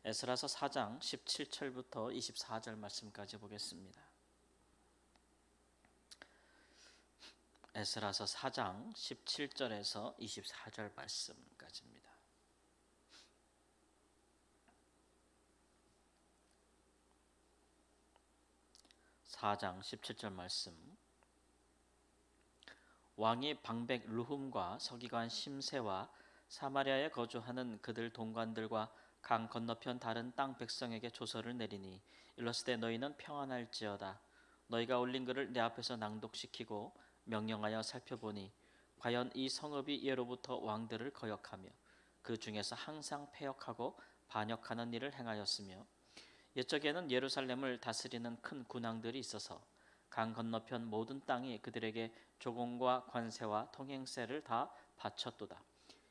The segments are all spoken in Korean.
에스라서 4장 17절부터 24절 말씀까지 보겠습니다. 에스라서 4장 17절에서 24절 말씀까지입니다. 4장 17절 말씀. 왕이 방백 르훔과 서기관 심세와 사마리아에 거주하는 그들 동관들과 강 건너편 다른 땅 백성에게 조서를 내리니 일러스되 너희는 평안할지어다. 너희가 올린 글을 내 앞에서 낭독시키고 명령하여 살펴보니 과연 이 성읍이 예로부터 왕들을 거역하며 그 중에서 항상 패역하고 반역하는 일을 행하였으며 옛적에는 예루살렘을 다스리는 큰 군왕들이 있어서 강 건너편 모든 땅이 그들에게 조공과 관세와 통행세를 다 바쳤도다.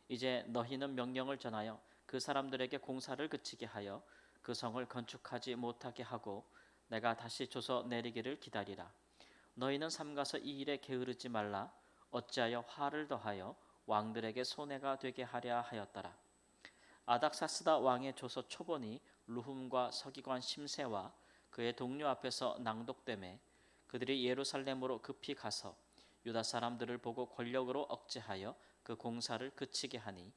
이제 너희는 명령을 전하여 그 사람들에게 공사를 그치게 하여 그 성을 건축하지 못하게 하고 내가 다시 줘서 내리기를 기다리라. 너희는 삼가서 이 일에 게으르지 말라. 어찌하여 화를 더하여 왕들에게 손해가 되게 하랴 하였더라. 아닥사스다 왕의 조서 초본이 르훔과 서기관 심세와 그의 동료 앞에서 낭독되매 그들이 예루살렘으로 급히 가서 유다 사람들을 보고 권력으로 억제하여 그 공사를 그치게 하니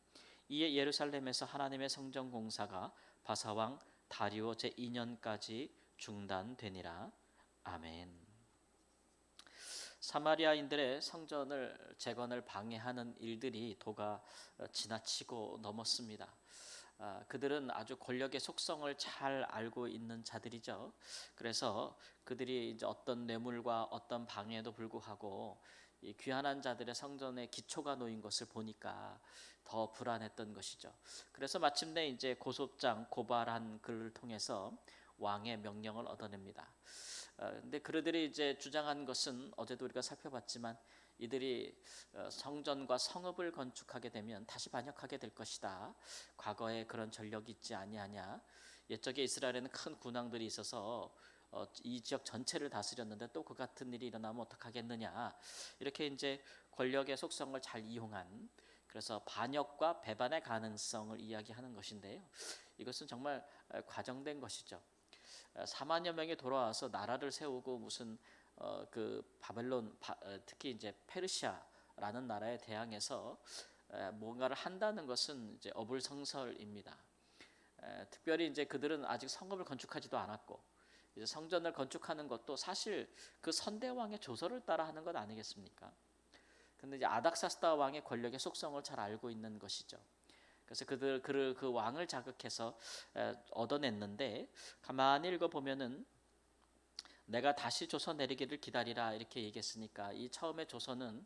이에 예루살렘에서 하나님의 성전 공사가 바사왕 다리오 제2년까지 중단되니라. 아멘. 사마리아인들의 성전을 재건을 방해하는 일들이 도가 지나치고 넘었습니다. 그들은 아주 권력의 속성을 잘 알고 있는 자들이죠. 그래서 그들이 이제 어떤 뇌물과 어떤 방해에도 불구하고 이 귀환한 자들의 성전에 기초가 놓인 것을 보니까 더 불안했던 것이죠. 그래서 마침내 이제 고소장 고발한 글을 통해서 왕의 명령을 얻어냅니다. 근데 그들이 이제 주장한 것은 어제도 우리가 살펴봤지만 이들이 성전과 성읍을 건축하게 되면 다시 반역하게 될 것이다. 과거에 그런 전력이 있지 아니하냐. 옛적에 이스라엘에는 큰 군왕들이 있어서 이 지역 전체를 다스렸는데 또 그 같은 일이 일어나면 어떡하겠느냐. 이렇게 이제 권력의 속성을 잘 이용한, 그래서 반역과 배반의 가능성을 이야기하는 것인데요. 이것은 정말 과정된 것이죠. 4만여 명이 돌아와서 나라를 세우고 무슨 그 바벨론 특히 이제 페르시아라는 나라에 대항해서 뭔가를 한다는 것은 이제 어불성설입니다. 특별히 이제 그들은 아직 성읍을 건축하지도 않았고 이제 성전을 건축하는 것도 사실 그 선대왕의 조서를 따라 하는 것 아니겠습니까? 근데 이제 아닥사스다 왕의 권력의 속성을 잘 알고 있는 것이죠. 그래서 그들 그 왕을 자극해서 얻어냈는데 가만히 읽어 보면은 내가 다시 조서 내리기를 기다리라 이렇게 얘기했으니까 이 처음에 조서는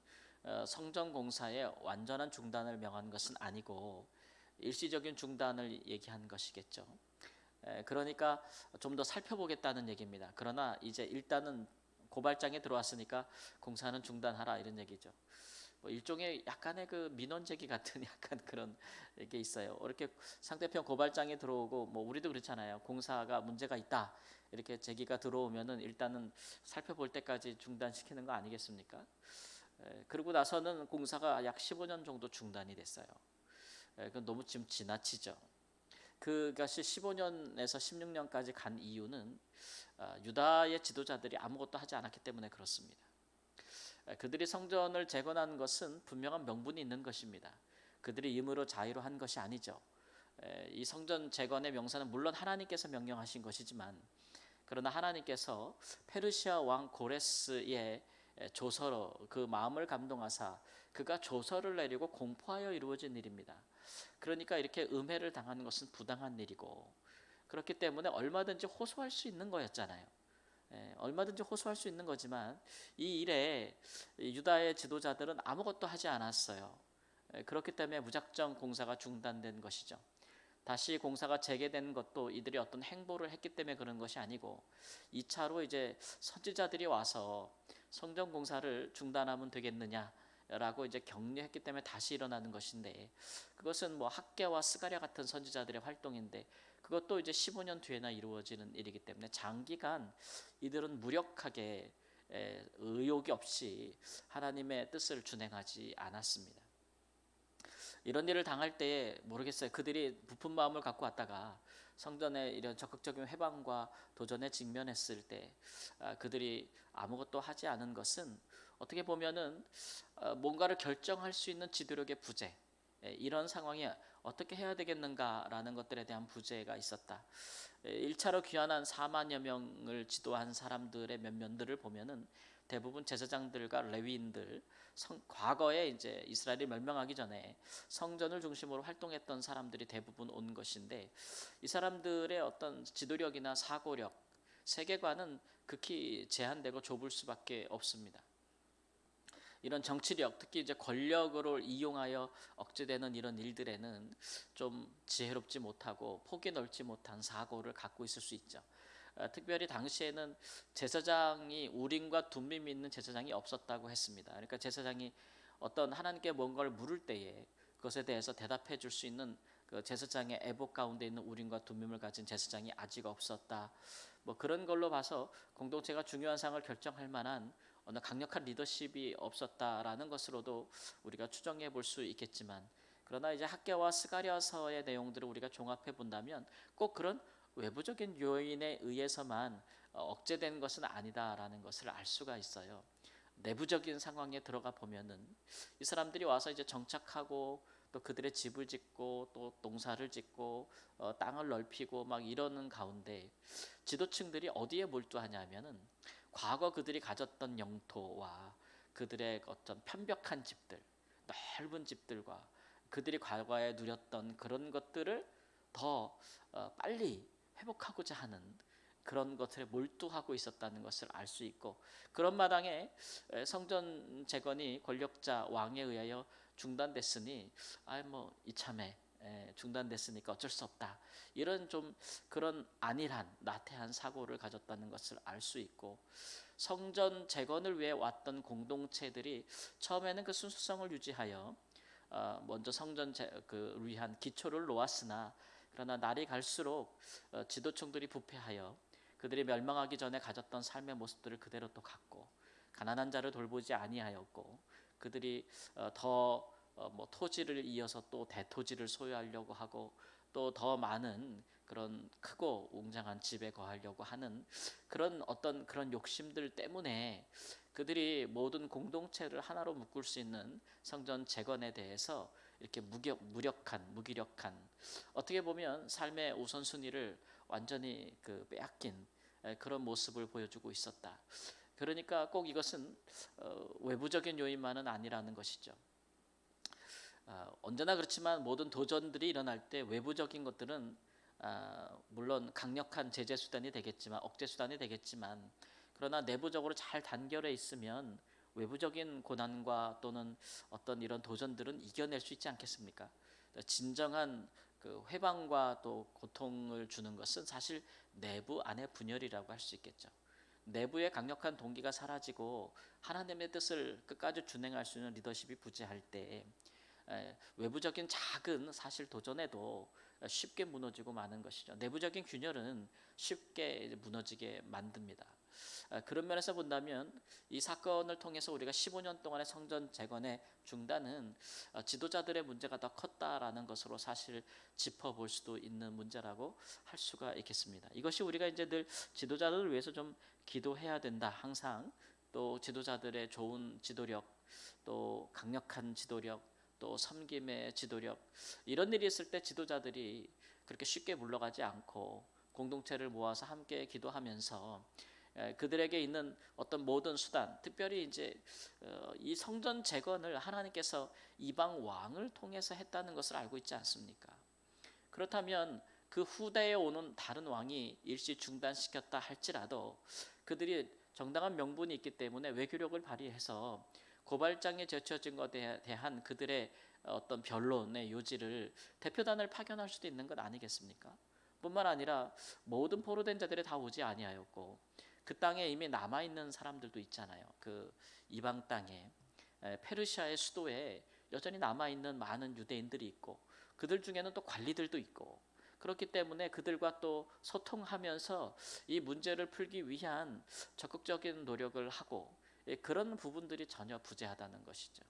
성전 공사의 완전한 중단을 명한 것은 아니고 일시적인 중단을 얘기한 것이겠죠. 그러니까 좀 더 살펴보겠다는 얘기입니다. 그러나 이제 일단은 고발장에 들어왔으니까 공사는 중단하라 이런 얘기죠. 뭐 일종의 약간의 그 민원 제기 같은 약간 그런 게 있어요. 이렇게 상대편 고발장에 들어오고 뭐 우리도 그렇잖아요. 공사가 문제가 있다 이렇게 제기가 들어오면은 일단은 살펴볼 때까지 중단시키는 거 아니겠습니까? 그러고 나서는 공사가 약 15년 정도 중단이 됐어요. 그건 너무 지금 지나치죠. 그것이 15년에서 16년까지 간 이유는 유다의 지도자들이 아무것도 하지 않았기 때문에 그렇습니다. 그들이 성전을 재건한 것은 분명한 명분이 있는 것입니다. 그들이 임의로 자의로 한 것이 아니죠. 이 성전 재건의 명사는 물론 하나님께서 명령하신 것이지만 그러나 하나님께서 페르시아 왕 고레스의 조서로 그 마음을 감동하사 그가 조서를 내리고 공포하여 이루어진 일입니다. 그러니까 이렇게 음해를 당하는 것은 부당한 일이고 그렇기 때문에 얼마든지 호소할 수 있는 거였잖아요. 얼마든지 호소할 수 있는 거지만 이 일에 유다의 지도자들은 아무것도 하지 않았어요. 그렇기 때문에 무작정 공사가 중단된 것이죠. 다시 공사가 재개된 것도 이들이 어떤 행보를 했기 때문에 그런 것이 아니고 2차로 이제 선지자들이 와서 성전 공사를 중단하면 되겠느냐라고 이제 격려했기 때문에 다시 일어나는 것인데 그것은 뭐 학개와 스가랴 같은 선지자들의 활동인데 그것도 이제 15년 뒤에나 이루어지는 일이기 때문에 장기간 이들은 무력하게 의욕이 없이 하나님의 뜻을 준행하지 않았습니다. 이런 일을 당할 때에 모르겠어요. 그들이 부푼 마음을 갖고 왔다가 성전의 이런 적극적인 해방과 도전에 직면했을 때 그들이 아무것도 하지 않은 것은 어떻게 보면은 뭔가를 결정할 수 있는 지도력의 부재, 이런 상황에 어떻게 해야 되겠는가라는 것들에 대한 부재가 있었다. 1차로 귀환한 4만여 명을 지도한 사람들의 면면들을 보면은 대부분 제사장들과 레위인들, 과거에 이제 이스라엘이 멸망하기 전에 성전을 중심으로 활동했던 사람들이 대부분 온 것인데, 이 사람들의 어떤 지도력이나 사고력, 세계관은 극히 제한되고 좁을 수밖에 없습니다. 이런 정치력, 특히 이제 권력을 이용하여 억제되는 이런 일들에는 좀 지혜롭지 못하고 폭이 넓지 못한 사고를 갖고 있을 수 있죠. 특별히 당시에는 제사장이 우림과 둠밈이 있는 제사장이 없었다고 했습니다. 그러니까 제사장이 어떤 하나님께 뭔가를 물을 때에 그것에 대해서 대답해 줄 수 있는 그 제사장의 애복 가운데 있는 우림과 둠밈을 가진 제사장이 아직 없었다. 뭐 그런 걸로 봐서 공동체가 중요한 상을 결정할 만한 어느 강력한 리더십이 없었다라는 것으로도 우리가 추정해 볼 수 있겠지만, 그러나 이제 학개와 스가랴서의 내용들을 우리가 종합해 본다면 꼭 그런 외부적인 요인에 의해서만 억제된 것은 아니다라는 것을 알 수가 있어요. 내부적인 상황에 들어가 보면은 이 사람들이 와서 이제 정착하고 또 그들의 집을 짓고 또 농사를 짓고 땅을 넓히고 막 이러는 가운데 지도층들이 어디에 몰두하냐면은 과거 그들이 가졌던 영토와 그들의 어떤 편벽한 집들, 넓은 집들과 그들이 과거에 누렸던 그런 것들을 더 빨리 회복하고자 하는 그런 것에 몰두하고 있었다는 것을 알 수 있고, 그런 마당에 성전 재건이 권력자 왕에 의하여 중단됐으니 뭐 이참에 중단됐으니까 어쩔 수 없다, 이런 좀 그런 안일한 나태한 사고를 가졌다는 것을 알 수 있고, 성전 재건을 위해 왔던 공동체들이 처음에는 그 순수성을 유지하여 먼저 성전 위한 기초를 놓았으나, 그러나 날이 갈수록 지도층들이 부패하여 그들이 멸망하기 전에 가졌던 삶의 모습들을 그대로 또 갖고, 가난한 자를 돌보지 아니하였고, 그들이 더 토지를 이어서 또 대토지를 소유하려고 하고 또 더 많은 그런 크고 웅장한 집에 거하려고 하는 그런 어떤 그런 욕심들 때문에 그들이 모든 공동체를 하나로 묶을 수 있는 성전 재건에 대해서 이렇게 무기력한, 어떻게 보면 삶의 우선순위를 완전히 빼앗긴 그런 모습을 보여주고 있었다. 그러니까 꼭 이것은 외부적인 요인만은 아니라는 것이죠. 언제나 그렇지만 모든 도전들이 일어날 때 외부적인 것들은 물론 강력한 제재 수단이 되겠지만, 억제 수단이 되겠지만, 그러나 내부적으로 잘 단결해 있으면 외부적인 고난과 또는 어떤 이런 도전들은 이겨낼 수 있지 않겠습니까? 진정한 그 회방과 또 고통을 주는 것은 사실 내부 안의 분열이라고 할 수 있겠죠. 내부의 강력한 동기가 사라지고 하나님의 뜻을 끝까지 준행할 수 있는 리더십이 부재할 때 외부적인 작은 사실 도전에도 쉽게 무너지고 마는 것이죠. 내부적인 균열은 쉽게 무너지게 만듭니다. 그런 면에서 본다면 이 사건을 통해서 우리가 15년 동안의 성전 재건의 중단은 지도자들의 문제가 더 컸다라는 것으로 사실 짚어볼 수도 있는 문제라고 할 수가 있겠습니다. 이것이 우리가 이제 늘 지도자들을 위해서 좀 기도해야 된다, 항상. 또 지도자들의 좋은 지도력, 또 강력한 지도력, 또 섬김의 지도력, 이런 일이 있을 때 지도자들이 그렇게 쉽게 물러가지 않고 공동체를 모아서 함께 기도하면서 그들에게 있는 어떤 모든 수단, 특별히 이제 이 성전 재건을 하나님께서 이방 왕을 통해서 했다는 것을 알고 있지 않습니까? 그렇다면 그 후대에 오는 다른 왕이 일시 중단시켰다 할지라도 그들이 정당한 명분이 있기 때문에 외교력을 발휘해서 고발장에 제쳐진 것에 대한 그들의 어떤 변론의 요지를 대표단을 파견할 수도 있는 것 아니겠습니까? 뿐만 아니라 모든 포로된 자들이 다 오지 아니하였고 그 땅에 이미 남아 있는 사람들도 있잖아요. 그 이방 땅에 페르시아의 수도에 여전히 남아 있는 많은 유대인들이 있고 그들 중에는 또 관리들도 있고, 그렇기 때문에 그들과 또 소통하면서 이 문제를 풀기 위한 적극적인 노력을 하고 그런 부분들이 전혀 부재하다는 것이죠.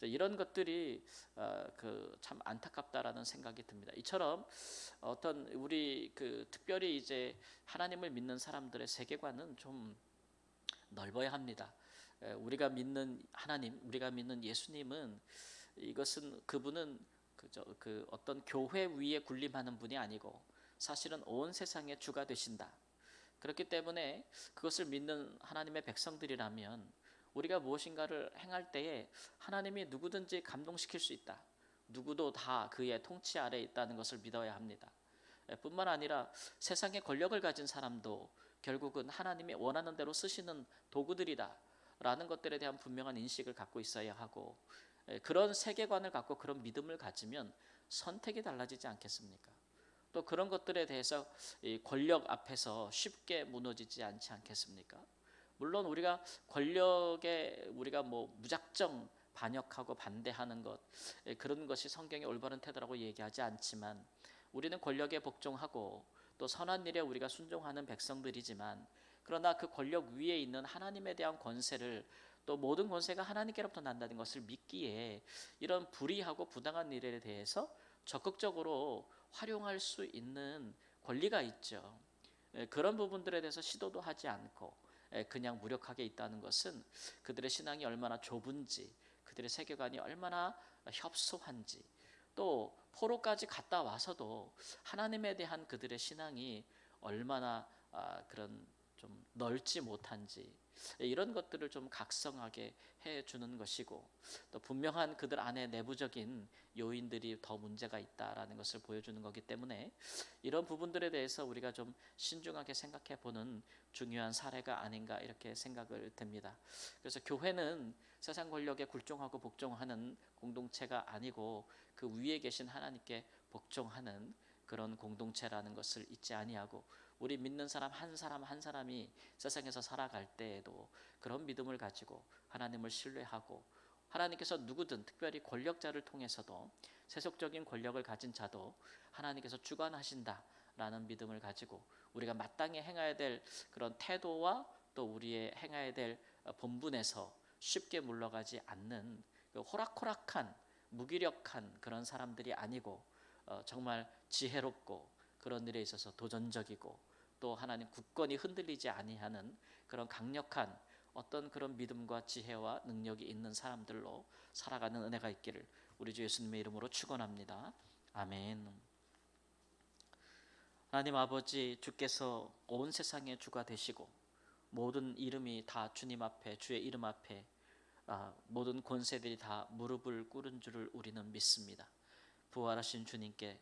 이런 것들이 참 안타깝다라는 생각이 듭니다. 이처럼 어떤 우리 특별히 이제 하나님을 믿는 사람들의 세계관은 좀 넓어야 합니다. 우리가 믿는 하나님, 우리가 믿는 예수님은 이것은 그분은 어떤 교회 위에 군림하는 분이 아니고 사실은 온 세상의 주가 되신다. 그렇기 때문에 그것을 믿는 하나님의 백성들이라면 우리가 무엇인가를 행할 때에 하나님이 누구든지 감동시킬 수 있다. 누구도 다 그의 통치 아래에 있다는 것을 믿어야 합니다. 뿐만 아니라 세상의 권력을 가진 사람도 결국은 하나님이 원하는 대로 쓰시는 도구들이다 라는 것들에 대한 분명한 인식을 갖고 있어야 하고, 그런 세계관을 갖고 그런 믿음을 가지면 선택이 달라지지 않겠습니까? 또 그런 것들에 대해서 이 권력 앞에서 쉽게 무너지지 않지 않겠습니까? 물론 우리가 권력에 우리가 무작정 반역하고 반대하는 것, 그런 것이 성경의 올바른 태도라고 얘기하지 않지만, 우리는 권력에 복종하고 또 선한 일에 우리가 순종하는 백성들이지만, 그러나 그 권력 위에 있는 하나님에 대한 권세를, 또 모든 권세가 하나님께로부터 난다는 것을 믿기에 이런 불의하고 부당한 일에 대해서 적극적으로 활용할 수 있는 권리가 있죠. 그런 부분들에 대해서 시도도 하지 않고 그냥 무력하게 있다는 것은 그들의 신앙이 얼마나 좁은지, 그들의 세계관이 얼마나 협소한지, 또 포로까지 갔다 와서도 하나님에 대한 그들의 신앙이 얼마나 그런 좀 넓지 못한지, 이런 것들을 좀 각성하게 해주는 것이고, 또 분명한 그들 안에 내부적인 요인들이 더 문제가 있다라는 것을 보여주는 거기 때문에 이런 부분들에 대해서 우리가 좀 신중하게 생각해 보는 중요한 사례가 아닌가 이렇게 생각을 듭니다. 그래서 교회는 세상 권력에 굴종하고 복종하는 공동체가 아니고 그 위에 계신 하나님께 복종하는 그런 공동체라는 것을 잊지 아니하고, 우리 믿는 사람 한 사람이 세상에서 살아갈 때에도 그런 믿음을 가지고 하나님을 신뢰하고, 하나님께서 누구든 특별히 권력자를 통해서도 세속적인 권력을 가진 자도 하나님께서 주관하신다라는 믿음을 가지고 우리가 마땅히 행해야 될 그런 태도와 또 우리의 행해야 될 본분에서 쉽게 물러가지 않는 그 호락호락한 무기력한 그런 사람들이 아니고, 정말 지혜롭고 그런 일에 있어서 도전적이고 또 하나님 굳건히 흔들리지 아니하는 그런 강력한 어떤 그런 믿음과 지혜와 능력이 있는 사람들로 살아가는 은혜가 있기를 우리 주 예수님의 이름으로 축원합니다. 아멘. 하나님 아버지, 주께서 온 세상의 주가 되시고 모든 이름이 다 주님 앞에, 주의 이름 앞에 모든 권세들이 다 무릎을 꿇은 줄을 우리는 믿습니다. 부활하신 주님께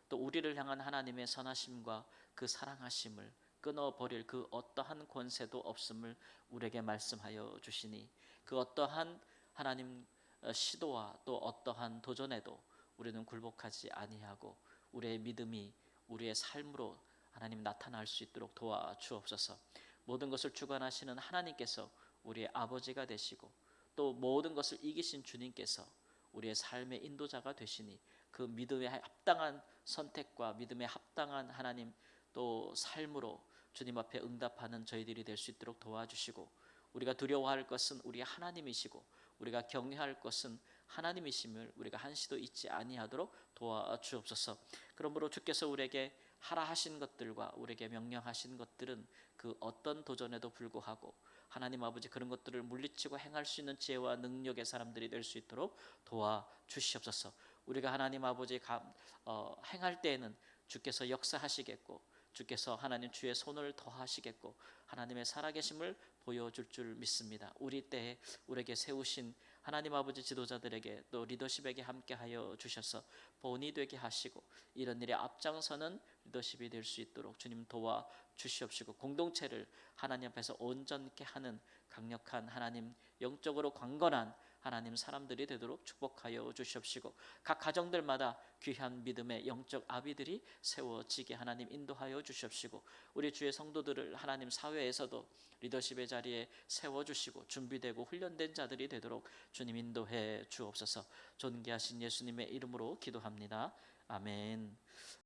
또 우리를 향한 하나님의 선하심과 그 사랑하심을 끊어버릴 그 어떠한 권세도 없음을 우리에게 말씀하여 주시니, 그 어떠한 하나님 시도와 또 어떠한 도전에도 우리는 굴복하지 아니하고 우리의 믿음이 우리의 삶으로 하나님 나타날 수 있도록 도와주옵소서. 모든 것을 주관하시는 하나님께서 우리의 아버지가 되시고 또 모든 것을 이기신 주님께서 우리의 삶의 인도자가 되시니, 그 믿음에 합당한 선택과 믿음에 합당한 하나님 또 삶으로 주님 앞에 응답하는 저희들이 될 수 있도록 도와주시고, 우리가 두려워할 것은 우리 하나님이시고 우리가 경외할 것은 하나님이심을 우리가 한시도 잊지 아니하도록 도와주옵소서. 그러므로 주께서 우리에게 하라 하신 것들과 우리에게 명령하신 것들은 그 어떤 도전에도 불구하고 하나님 아버지 그런 것들을 물리치고 행할 수 있는 지혜와 능력의 사람들이 될 수 있도록 도와주시옵소서. 우리가 하나님 아버지 행할 때에는 주께서 역사하시겠고 주께서 하나님 주의 손을 더하시겠고 하나님의 살아계심을 보여줄 줄 믿습니다. 우리 때에 우리에게 세우신 하나님 아버지 지도자들에게 또 리더십에게 함께하여 주셔서 본이 되게 하시고 이런 일에 앞장서는 리더십이 될 수 있도록 주님 도와 주시옵시고, 공동체를 하나님 앞에서 온전케 하는 강력한 하나님 영적으로 강건한 하나님 사람들이 되도록 축복하여 주시옵시고, 각 가정들마다 귀한 믿음의 영적 아비들이 세워지게 하나님 인도하여 주시옵시고, 우리 주의 성도들을 하나님 사회에서도 리더십의 자리에 세워주시고 준비되고 훈련된 자들이 되도록 주님 인도해 주옵소서. 존귀하신 예수님의 이름으로 기도합니다. 아멘.